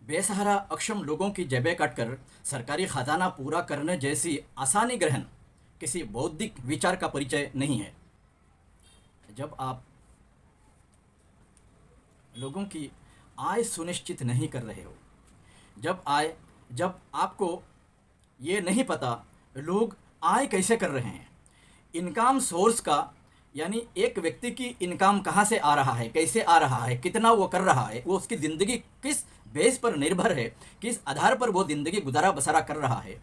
बेसहारा अक्षम लोगों की जेबें काटकर सरकारी खजाना पूरा करने जैसी आसानी ग्रहण किसी बौद्धिक विचार का परिचय नहीं है। जब आप लोगों की आय सुनिश्चित नहीं कर रहे हो, जब आपको ये नहीं पता लोग आय कैसे कर रहे हैं, इनकम सोर्स का, यानी एक व्यक्ति की इनकम कहाँ से आ रहा है, कैसे आ रहा है, कितना वो कर रहा है, वो उसकी ज़िंदगी किस बेस पर निर्भर है, किस आधार पर वो ज़िंदगी गुजारा बसरा कर रहा है।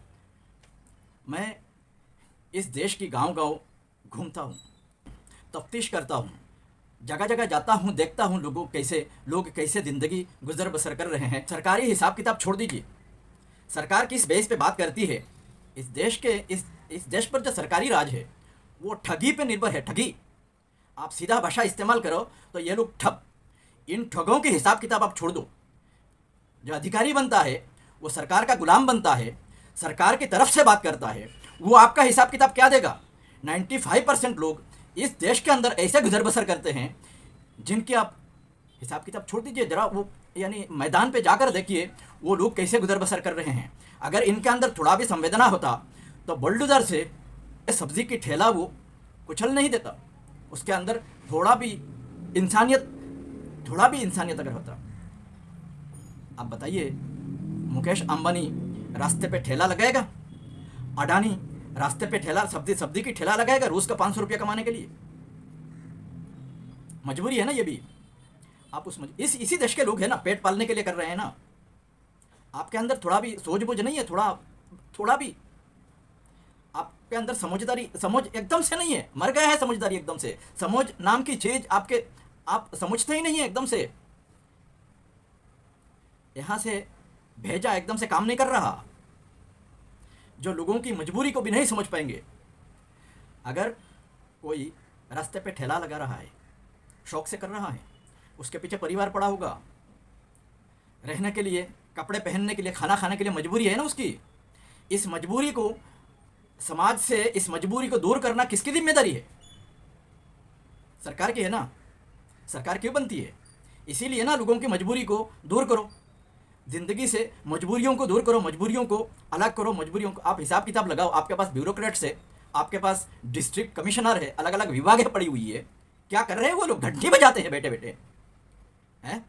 मैं इस देश की गांव-गांव घूमता हूँ, तफ्तीश करता हूँ, जगह जगह जाता हूँ, देखता हूँ लोग कैसे ज़िंदगी गुजर बसर कर रहे हैं। सरकारी हिसाब किताब छोड़ दीजिए, सरकार किस बेस पे बात करती है। इस देश पर जो सरकारी राज है वो ठगी पे निर्भर है। ठगी, आप सीधा भाषा इस्तेमाल करो तो ये लोग ठग, इन ठगों के हिसाब किताब आप छोड़ दो। जो अधिकारी बनता है वो सरकार का गुलाम बनता है, सरकार की तरफ से बात करता है, वो आपका हिसाब किताब क्या देगा। 95% लोग इस देश के अंदर ऐसे गुजर बसर करते हैं जिनके आप हिसाब किताब छोड़ दीजिए। ज़रा वो यानी मैदान पे जाकर देखिए वो लोग कैसे गुजर बसर कर रहे हैं। अगर इनके अंदर थोड़ा भी संवेदना होता तो बुलडोज़र से सब्ज़ी की ठेला वो कुचल नहीं देता। उसके अंदर थोड़ा भी इंसानियत अगर होता। आप बताइए, मुकेश अंबानी रास्ते पे ठेला लगाएगा? अडानी रास्ते पे ठेला सब्जी की ठेला लगाएगा रोज़ का 500 रुपया कमाने के लिए? मजबूरी है ना ये भी। आप इसी देश के लोग हैं ना, पेट पालने के लिए कर रहे हैं ना। आपके अंदर थोड़ा भी सूझबूझ नहीं है, थोड़ा भी आपके अंदर समझ एकदम से नहीं है। मर गया है समझदारी एकदम से। समझ नाम की चीज आप समझते ही नहीं है एकदम से। यहां से भेजा एकदम से काम नहीं कर रहा। जो लोगों की मजबूरी को भी नहीं समझ पाएंगे। अगर कोई रास्ते पे ठेला लगा रहा है, शौक से कर रहा है, उसके पीछे परिवार पड़ा होगा, रहने के लिए, कपड़े पहनने के लिए, खाना खाने के लिए मजबूरी है ना उसकी। इस मजबूरी को समाज से, इस मजबूरी को दूर करना किसकी जिम्मेदारी है? सरकार की है ना। सरकार क्यों बनती है? इसीलिए ना, लोगों की मजबूरी को दूर करो, ज़िंदगी से मजबूरियों को दूर करो, मजबूरियों को अलग करो। मजबूरियों को आप हिसाब किताब लगाओ। आपके पास ब्यूरोक्रेट्स है, आपके पास डिस्ट्रिक्ट कमिश्नर है, अलग अलग विभागें पड़ी हुई है। क्या कर रहे हैं वो लोग? घंटी बजाते हैं बैठे बैठे हैं।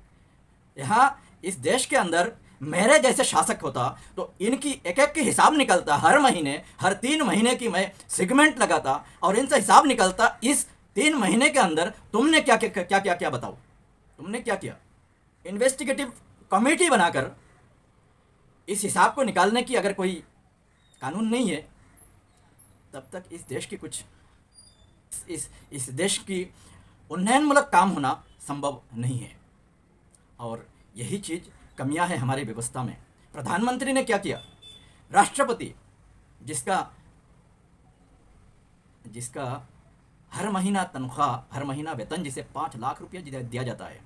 यहाँ इस देश के अंदर मेरे जैसे शासक होता तो इनकी एक एक की हिसाब निकलता। हर महीने, हर 3 महीने की मैं सेगमेंट लगाता और इनसे हिसाब निकलता। इस 3 महीने के अंदर तुमने क्या क्या बताओ, तुमने क्या किया। इन्वेस्टिगेटिव कमेटी बनाकर इस हिसाब को निकालने की अगर कोई कानून नहीं है, तब तक इस देश की इस देश की उन्नयनमूलक काम होना संभव नहीं है। और यही चीज़ कमियां हैं हमारी व्यवस्था में। प्रधानमंत्री ने क्या किया? राष्ट्रपति, जिसका हर महीना तनख्वाह, हर महीना वेतन, जिसे 5 लाख रुपया दिया जाता है,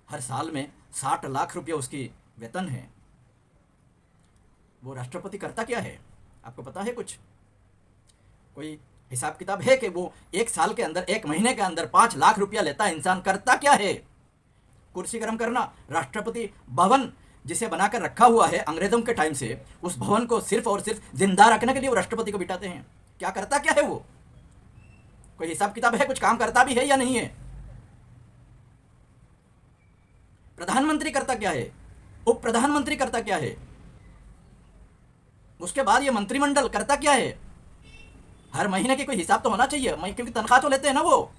हर साल में 60 लाख रुपया उसकी वेतन है, वो राष्ट्रपति करता क्या है? आपको पता है कुछ? कोई हिसाब किताब है कि वो एक साल के अंदर, एक महीने के अंदर 5 लाख रुपया लेता इंसान करता क्या है? कुर्सी गर्म करना। राष्ट्रपति भवन जिसे बनाकर रखा हुआ है अंग्रेजों के टाइम से, उस भवन को सिर्फ और सिर्फ जिंदा रखने के लिए वो राष्ट्रपति को बिठाते हैं। क्या करता क्या है वो? कोई हिसाब किताब है? कुछ काम करता भी है या नहीं है? प्रधानमंत्री करता क्या है? उप प्रधानमंत्री करता क्या है? उसके बाद ये मंत्रिमंडल करता क्या है? हर महीने की कोई हिसाब तो होना चाहिए, क्योंकि तनख्वाह तो लेते हैं ना वो।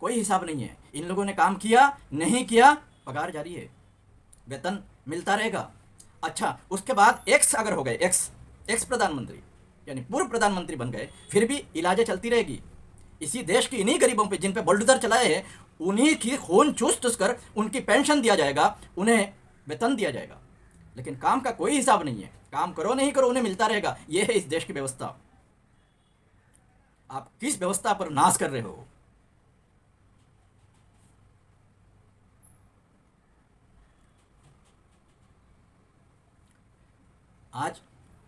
कोई हिसाब नहीं है। इन लोगों ने काम किया, नहीं किया, पगार जारी है, वेतन मिलता रहेगा। अच्छा, उसके बाद एक्स अगर हो गए, एक्स प्रधानमंत्री यानी पूर्व प्रधानमंत्री बन गए, फिर भी इलाजें चलती रहेगी। इसी देश की इन्हीं गरीबों पे, जिन पे बुलडोजर चलाए हैं, उन्हीं की खून चूस कर उनकी पेंशन दिया जाएगा, उन्हें वेतन दिया जाएगा। लेकिन काम का कोई हिसाब नहीं है। काम करो नहीं करो, उन्हें मिलता रहेगा। यह है इस देश की व्यवस्था। आप किस व्यवस्था पर नाश कर रहे हो? आज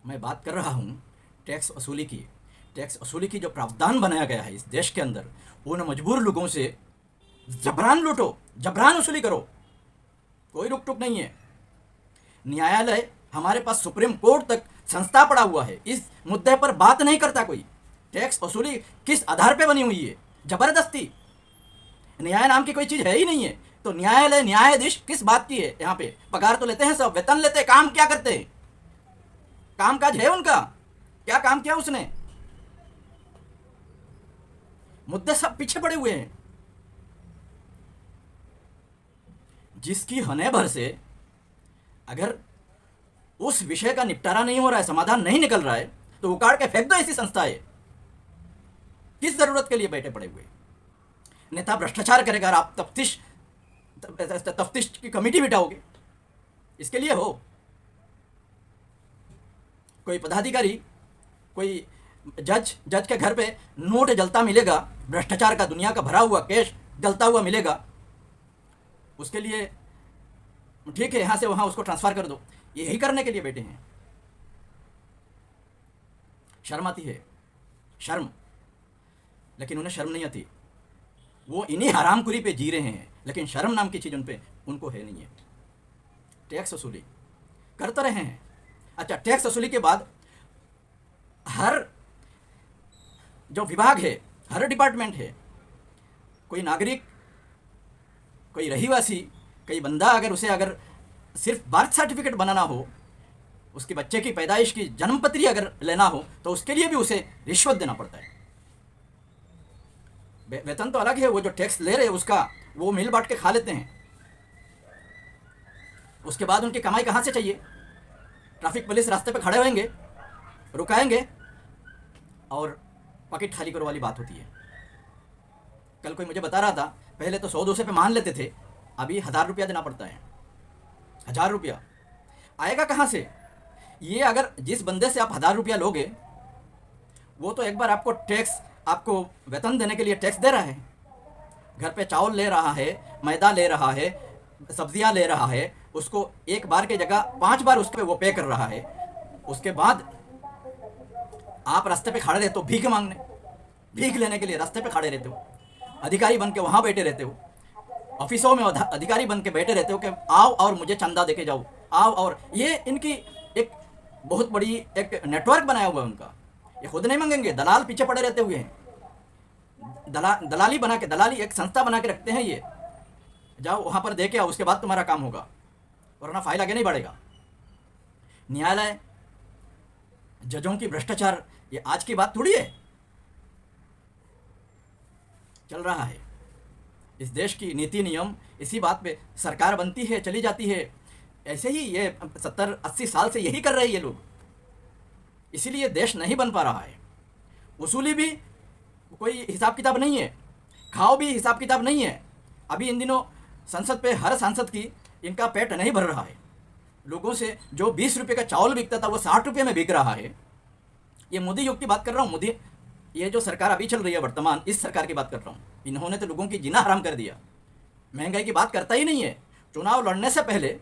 मैं बात कर रहा हूँ टैक्स वसूली की। टैक्स वसूली की जो प्रावधान बनाया गया है इस देश के अंदर, उन मजबूर लोगों से जबरान लूटो, जबरान वसूली करो। कोई रुक टुक नहीं है। न्यायालय हमारे पास सुप्रीम कोर्ट तक संस्था पड़ा हुआ है, इस मुद्दे पर बात नहीं करता कोई। टैक्स वसूली किस आधार पे बनी हुई है? जबरदस्ती। न्याय नाम की कोई चीज है ही नहीं है। तो न्यायालय, न्यायाधीश किस बात की है? यहाँ पे पगार तो लेते हैं सब, वेतन लेते हैं, काम क्या करते हैं? काम काज है उनका? क्या काम किया उसने? मुद्दे सब पीछे पड़े हुए हैं। जिसकी हने भर से अगर उस विषय का निपटारा नहीं हो रहा है, समाधान नहीं निकल रहा है, तो उखाड़ के फेंक दो ऐसी संस्था है। किस जरूरत के लिए बैठे पड़े हुए? नेता भ्रष्टाचार करेगा और आप तफ्तीश की कमेटी बिठाओगे, इसके लिए हो? कोई पदाधिकारी, कोई जज के घर पे नोट जलता मिलेगा, भ्रष्टाचार का दुनिया का भरा हुआ कैश जलता हुआ मिलेगा, उसके लिए ठीक है यहाँ से वहाँ उसको ट्रांसफ़र कर दो। यही करने के लिए बैठे हैं। शर्म आती है, शर्म। लेकिन उन्हें शर्म नहीं आती। वो इन्हीं हरामखोरी पे जी रहे हैं, लेकिन शर्म नाम की चीज़ उनको है नहीं है। टैक्स वसूली करते रहे हैं। अच्छा, टैक्स वसूली के बाद हर जो विभाग है, हर डिपार्टमेंट है, कोई नागरिक, कोई रहीवासी, कोई बंदा अगर उसे अगर सिर्फ बर्थ सर्टिफिकेट बनाना हो, उसके बच्चे की पैदाइश की जन्मपत्री अगर लेना हो, तो उसके लिए भी उसे रिश्वत देना पड़ता है। वेतन तो अलग है, वो जो टैक्स ले रहे हैं उसका वो मिल बांट के खा लेते हैं। उसके बाद उनकी कमाई कहाँ से चाहिए? ट्रैफिक पुलिस रास्ते पे खड़े होंगे, रुकाएंगे और पॉकेट खाली करो वाली बात होती है। कल कोई मुझे बता रहा था, पहले तो 100-200 पे मान लेते थे, अभी 1000 रुपया देना पड़ता है। 1000 रुपया आएगा कहाँ से? ये अगर जिस बंदे से आप 1000 रुपया लोगे, वो तो एक बार आपको टैक्स, आपको वेतन देने के लिए टैक्स दे रहा है। घर पे चावल ले रहा है, मैदा ले रहा है, सब्जियां ले रहा है, उसको एक बार की जगह 5 बार उस पर वो पे कर रहा है। उसके बाद आप रास्ते पे खड़े रहते हो भीख मांगने, भीख लेने के लिए रास्ते पे खड़े रहते हो। अधिकारी बन के वहाँ बैठे रहते हो, ऑफिसों में अधिकारी बन के बैठे रहते हो कि आओ और मुझे चंदा दे के जाओ, आओ। और ये इनकी एक बहुत बड़ी एक नेटवर्क बनाया हुआ है उनका। ये खुद नहीं मांगेंगे, दलाल पीछे पड़े रहते हुए हैं। दलाली बना के, दलाली एक संस्था बना के रखते हैं। ये जाओ वहाँ पर दे के आओ, उसके बाद तुम्हारा काम होगा, वरना फाइल आगे नहीं बढ़ेगा। न्यायालय, जजों की भ्रष्टाचार, ये आज की बात थोड़ी है, चल रहा है। इस देश की नीति नियम इसी बात पे सरकार बनती है, चली जाती है। ऐसे ही ये 70-80 साल से यही कर रहे हैं ये लोग, इसीलिए देश नहीं बन पा रहा है। वसूली भी कोई हिसाब किताब नहीं है, खाओ भी हिसाब किताब नहीं है। अभी इन दिनों संसद पे हर सांसद की इनका पेट नहीं भर रहा है। लोगों से जो 20 रुपये का चावल बिकता था वो 60 रुपये में बिक रहा है। ये मोदी योग की बात कर रहा हूँ। मोदी, ये जो सरकार अभी चल रही है वर्तमान, इस सरकार की बात कर रहा हूँ। इन्होंने तो लोगों की जीना हराम कर दिया। महंगाई की बात करता ही नहीं है। चुनाव लड़ने से पहले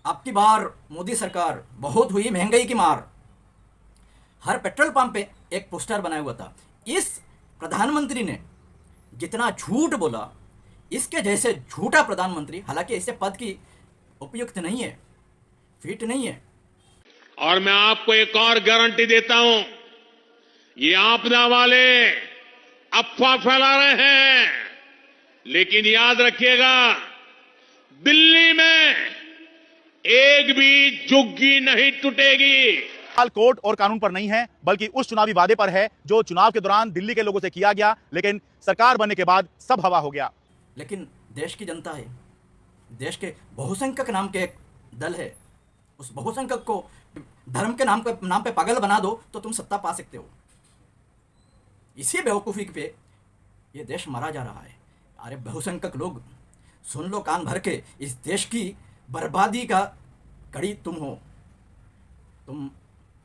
आपकी बार मोदी सरकार बहुत हुई महंगाई की मार, हर पेट्रोल पंप पे एक पोस्टर बनाया हुआ था। इस प्रधानमंत्री ने जितना झूठ बोला, इसके जैसे झूठा प्रधानमंत्री, हालांकि ऐसे पद की उपयुक्त नहीं है, फिट नहीं है। और मैं आपको एक और गारंटी देता हूं, ये आपदा वाले अफवाह फैला रहे हैं, लेकिन याद रखिएगा, दिल्ली में एक भी झुग्गी नहीं टूटेगी। सवाल कोर्ट और कानून पर नहीं है, बल्कि उस चुनावी वादे पर है जो चुनाव के दौरान दिल्ली के लोगों से किया गया, लेकिन सरकार बनने के बाद सब हवा हो गया। लेकिन देश की जनता है, देश के बहुसंख्यक नाम के एक दल है, उस बहुसंख्यक को धर्म के नाम पे पागल बना दो तो तुम सत्ता पा सकते हो। इसी बेवकूफ़ी पे ये देश मारा जा रहा है। अरे बहुसंख्यक लोग, सुन लो कान भर के, इस देश की बर्बादी का कड़ी तुम हो। तुम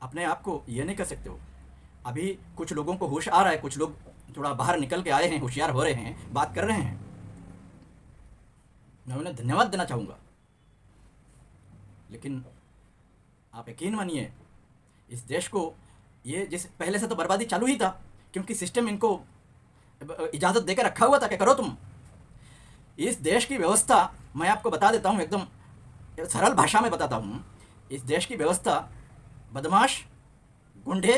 अपने आप को ये नहीं कर सकते हो। अभी कुछ लोगों को होश आ रहा है, कुछ लोग थोड़ा बाहर निकल के आए हैं, होशियार हो रहे हैं, बात कर रहे हैं। मैं उन्हें धन्यवाद देना चाहूँगा। लेकिन आप यकीन मानिए, इस देश को ये जिस पहले से तो बर्बादी चालू ही था, क्योंकि सिस्टम इनको इजाज़त देकर रखा हुआ था कि करो तुम। इस देश की व्यवस्था मैं आपको बता देता हूँ, एकदम सरल भाषा में बताता हूँ। इस देश की व्यवस्था बदमाश, गुंडे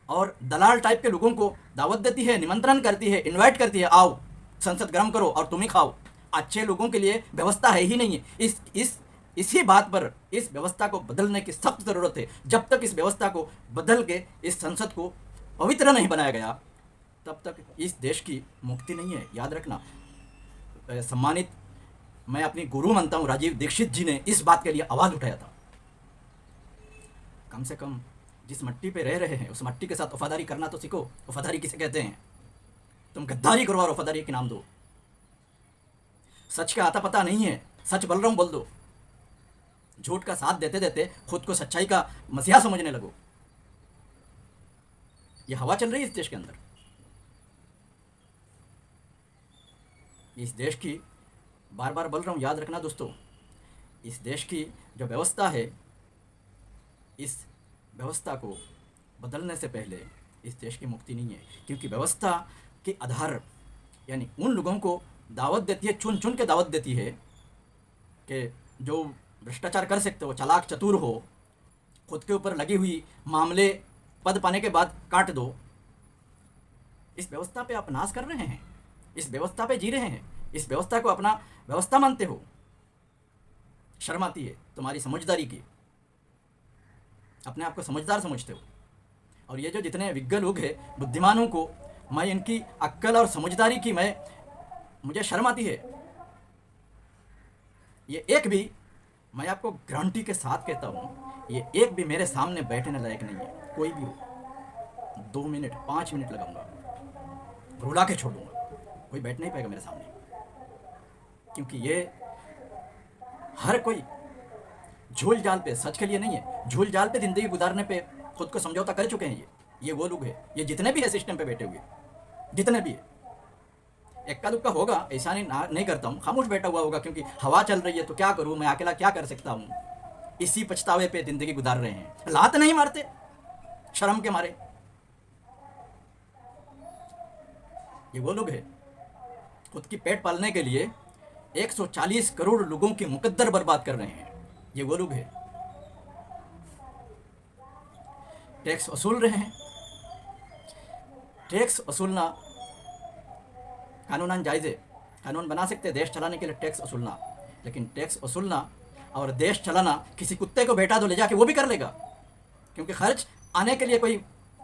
और दलाल टाइप के लोगों को दावत देती है, निमंत्रण करती है, इनवाइट करती है, आओ संसद गर्म करो और तुम ही खाओ। अच्छे लोगों के लिए व्यवस्था है ही नहीं है। इसी बात पर इस व्यवस्था को बदलने की सख्त ज़रूरत है। जब तक इस व्यवस्था को बदल के इस संसद को पवित्र नहीं बनाया गया, तब तक इस देश की मुक्ति नहीं है। याद रखना। सम्मानित, मैं अपनी गुरु मानता हूँ, राजीव दीक्षित जी ने इस बात के लिए आवाज़ उठाया था। कम से कम जिस मट्टी पे रह रहे हैं उस मट्टी के साथ वफादारी करना तो सीखो। वफादारी किसे कहते हैं? तुम गद्दारी करो और वफादारी के नाम दो। सच का आता पता नहीं है, सच बोल रहा हूँ बोल दो। झूठ का साथ देते देते खुद को सच्चाई का मसीहा समझने लगो। ये हवा चल रही है इस देश के अंदर। इस देश की, बार बार बोल रहा हूँ, याद रखना दोस्तों, इस देश की जो व्यवस्था है, इस व्यवस्था को बदलने से पहले इस देश की मुक्ति नहीं है। क्योंकि व्यवस्था के आधार यानी उन लोगों को दावत देती है, चुन चुन के दावत देती है कि जो भ्रष्टाचार कर सकते हो, चालाक चतुर हो, खुद के ऊपर लगी हुई मामले पद पाने के बाद काट दो। इस व्यवस्था पे आप नाश कर रहे हैं, इस व्यवस्था पे जी रहे हैं, इस व्यवस्था को अपना व्यवस्था मानते हो। शर्म आती है तुम्हारी समझदारी की। अपने आप को समझदार समझते हो। और ये जो जितने विज्ञ लोग हैं, बुद्धिमानों को मैं इनकी अक्ल और समझदारी की मुझे शर्म आती है। ये एक भी, मैं आपको गारंटी के साथ कहता हूँ, ये एक भी मेरे सामने बैठने लायक नहीं है। कोई भी हो, 2 मिनट 5 मिनट लगाऊंगा, रुला के छोड़ दूंगा, कोई बैठ नहीं पाएगा मेरे सामने। क्योंकि ये हर कोई झूल जाल पे, सच के लिए नहीं है, झूल जाल पे ज़िंदगी गुजारने पे खुद को समझौता कर चुके हैं। ये वो लोग हैं, ये जितने भी है सिस्टम पे बैठे हुए, जितने भी है। इक्का दुक्का होगा, ऐसा नहीं करता हूँ, खामोश बैठा हुआ होगा क्योंकि हवा चल रही है तो क्या करूँ, मैं अकेला क्या कर सकता हूँ। इसी पछतावे पे ज़िंदगी गुजार रहे हैं। लात नहीं मारते शर्म के मारे। ये वो लोग हैं, खुद की पेट पालने के लिए 140 करोड़ लोगों की मुकद्दर बर्बाद कर रहे हैं। ये वो लोग हैं, टैक्स वसूल रहे हैं। टैक्स वसूलना कानूनन जायज़ है, कानून बना सकते हैं देश चलाने के लिए टैक्स वसूलना। लेकिन टैक्स वसूलना और देश चलाना किसी कुत्ते को बैठा दो ले जाके, वो भी कर लेगा। क्योंकि खर्च आने के लिए कोई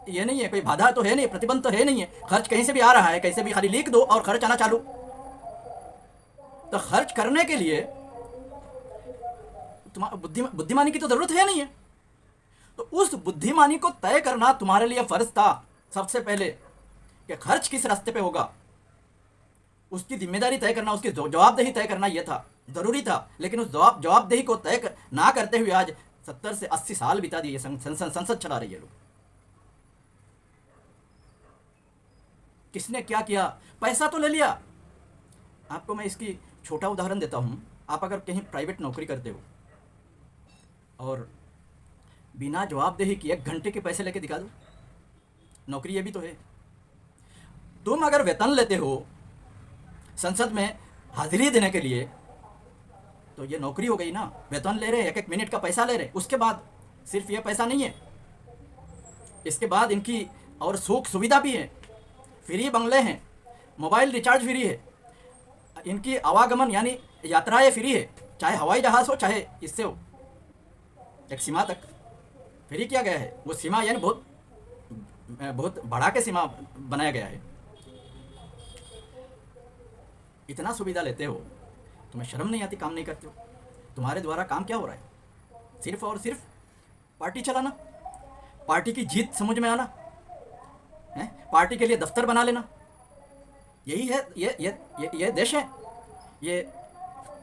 ये नहीं है, कोई बाधा तो है नहीं, प्रतिबंध तो है नहीं है। खर्च कहीं से भी आ रहा है, कहीं से भी खाली लीक दो और खर्च आना चालू। तो खर्च करने के लिए तुम्हारी बुद्धिमानी की तो ज़रूरत है नहीं है। तो उस बुद्धिमानी को तय करना तुम्हारे लिए फ़र्ज था सबसे पहले, कि खर्च किस रास्ते पे होगा, उसकी जिम्मेदारी तय करना, उसकी जवाबदेही तय करना, यह था, ज़रूरी था। लेकिन उस जवाबदेही को तय ना करते हुए आज 70 से 80 साल बिता दिए संसद चला रही है लोग। किसने क्या किया? पैसा तो ले लिया। आपको मैं इसकी छोटा उदाहरण देता हूँ। आप अगर कहीं प्राइवेट नौकरी करते हो और बिना जवाबदेही की 1 घंटे के पैसे लेके दिखा दो, नौकरी ये भी तो है। तुम अगर वेतन लेते हो संसद में हाजिरी देने के लिए, तो ये नौकरी हो गई ना। वेतन ले रहे, 1-1 मिनट का पैसा ले रहे। उसके बाद सिर्फ ये पैसा नहीं है, इसके बाद इनकी और सुख सुविधा भी है। फ्री बंगले हैं, मोबाइल रिचार्ज फ्री है, इनकी आवागमन यानी यात्राएं फ्री है, चाहे हवाई जहाज़ हो चाहे इससे हो। एक सीमा तक फ्री किया गया है। वो सीमा यानी बहुत बढ़ा के सीमा बनाया गया है। इतना सुविधा लेते हो, तुम्हें शर्म नहीं आती? काम नहीं करते हो? तुम्हारे द्वारा काम क्या हो रहा है? सिर्फ और सिर्फ पार्टी चलाना, पार्टी की जीत समझ में आना है, पार्टी के लिए दफ्तर बना लेना। यही है ये देश है, ये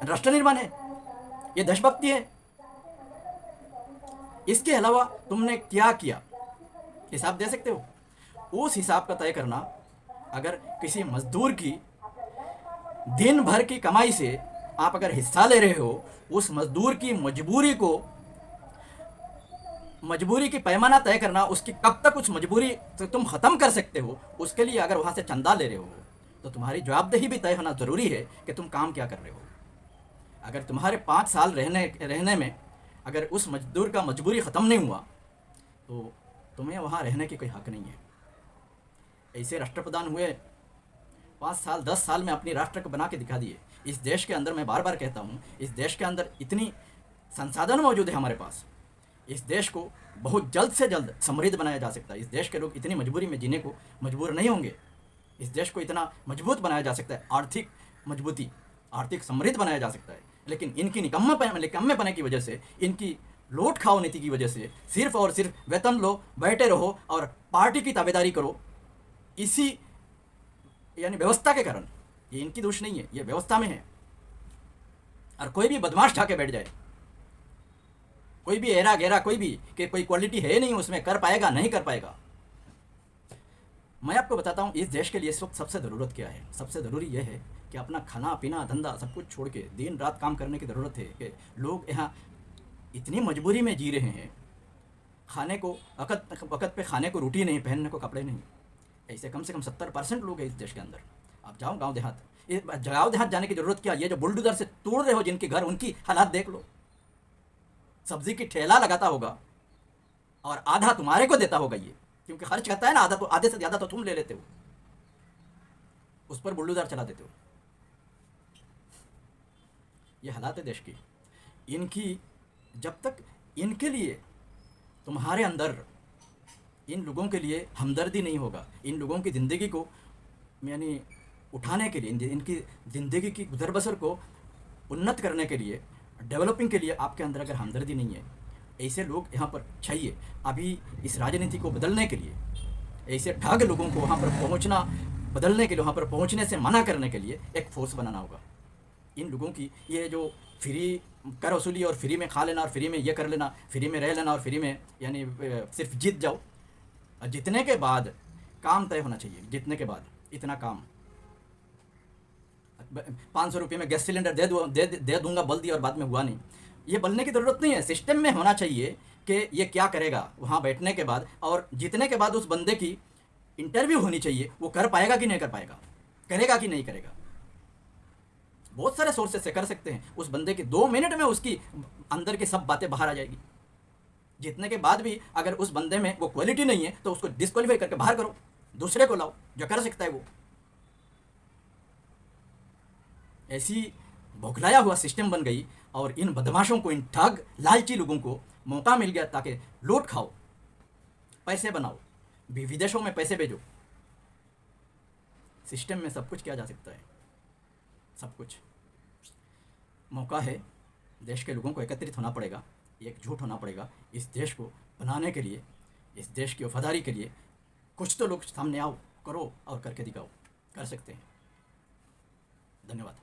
राष्ट्र निर्माण है, ये देशभक्ति है। इसके अलावा तुमने क्या किया, हिसाब दे सकते हो? उस हिसाब का तय करना। अगर किसी मजदूर की दिन भर की कमाई से आप अगर हिस्सा ले रहे हो, उस मजदूर की मजबूरी की पैमाना तय करना, उसकी कब तक उस मजबूरी से तुम ख़त्म कर सकते हो, उसके लिए अगर वहाँ से चंदा ले रहे हो, तो तुम्हारी जवाबदेही भी तय होना ज़रूरी है कि तुम काम क्या कर रहे हो। अगर तुम्हारे 5 साल रहने में अगर उस मजदूर का मजबूरी ख़त्म नहीं हुआ तो तुम्हें वहाँ रहने की कोई हक नहीं है। ऐसे राष्ट्रप्रधान हुए 5 साल 10 साल में अपनी राष्ट्र को बना के दिखा दिए। इस देश के अंदर, मैं बार बार कहता हूँ, इस देश के अंदर इतनी संसाधन मौजूद है हमारे पास। इस देश को बहुत जल्द से जल्द समृद्ध बनाया जा सकता है। इस देश के लोग इतनी मजबूरी में जीने को मजबूर नहीं होंगे। इस देश को इतना मजबूत बनाया जा सकता है, आर्थिक मजबूती, आर्थिक समृद्ध बनाया जा सकता है। लेकिन इनकी निकम्मेपने की वजह से, इनकी लूट खाओ नीति की वजह से सिर्फ और सिर्फ वेतन लो, बैठे रहो और पार्टी की ताबेदारी करो, इसी यानी व्यवस्था के कारण। ये इनकी दोष नहीं है, ये व्यवस्था में है। और कोई भी बदमाश ढाके बैठ जाए, कोई भी एरा गेरा, कोई भी कि कोई क्वालिटी है नहीं उसमें, कर पाएगा नहीं कर पाएगा। मैं आपको बताता हूँ इस देश के लिए इस वक्त सबसे ज़रूरत क्या है। सबसे ज़रूरी यह है कि अपना खाना पीना धंधा सब कुछ छोड़ के दिन रात काम करने की ज़रूरत है। कि लोग यहाँ इतनी मजबूरी में जी रहे हैं, खाने को वक़्त पे खाने को रोटी नहीं, पहनने को कपड़े नहीं। ऐसे कम से कम 70% लोग हैं इस देश के अंदर। आप जाओ गांव देहात, गाँव देहात जाने की ज़रूरत क्या? ये जो बुलडोजर से तोड़ रहे हो जिनके घर, उनकी हालात देख लो। सब्जी की ठेला लगाता होगा और आधा तुम्हारे को देता होगा ये, क्योंकि खर्च करता है ना आधा, तो आधे से ज़्यादा तो तुम ले लेते हो, उस पर बुलडोजर चला देते हो। ये हालात है देश की। इनकी जब तक इनके लिए तुम्हारे अंदर इन लोगों के लिए हमदर्दी नहीं होगा, इन लोगों की ज़िंदगी को यानी उठाने के लिए, इनकी ज़िंदगी की गुजर बसर को उन्नत करने के लिए, डेवलपिंग के लिए आपके अंदर अगर हमदर्दी नहीं है, ऐसे लोग यहाँ पर चाहिए। अभी इस राजनीति को बदलने के लिए, ऐसे ठग लोगों को वहाँ पर पहुँचना, बदलने के लिए, वहाँ पर पहुँचने से मना करने के लिए एक फोर्स बनाना होगा। इन लोगों की ये जो फ्री कर वसूली और फ्री में खा लेना और फ्री में ये कर लेना, फ्री में रह लेना और फ्री में यानी सिर्फ जीत जाओ, और जीतने के बाद काम तय होना चाहिए। जीतने के बाद इतना काम, 500 रुपये में गैस सिलेंडर दे दूंगा बोल दिया और बाद में हुआ नहीं। ये बोलने की ज़रूरत नहीं है। सिस्टम में होना चाहिए कि ये क्या करेगा वहाँ बैठने के बाद, और जीतने के बाद उस बंदे की इंटरव्यू होनी चाहिए, वो कर पाएगा कि नहीं कर पाएगा, करेगा कि नहीं करेगा। बहुत सारे सोर्सेस से कर सकते हैं। उस बंदे के 2 मिनट में उसकी अंदर की सब बातें बाहर आ जाएगी। जीतने के बाद भी अगर उस बंदे में वो क्वालिटी नहीं है तो उसको डिस्क्वालीफाई करके बाहर करो, दूसरे को लाओ जो कर सकता है वो। ऐसी बौखलाया हुआ सिस्टम बन गई और इन बदमाशों को, इन ठग लालची लोगों को मौका मिल गया ताकि लूट खाओ, पैसे बनाओ, विदेशों में पैसे भेजो। सिस्टम में सब कुछ किया जा सकता है, सब कुछ। मौका है, देश के लोगों को एकत्रित होना पड़ेगा, एकजुट होना पड़ेगा। इस देश को बनाने के लिए, इस देश की वफादारी के लिए कुछ तो लोग सामने आओ, करो और करके दिखाओ। कर सकते हैं। धन्यवाद।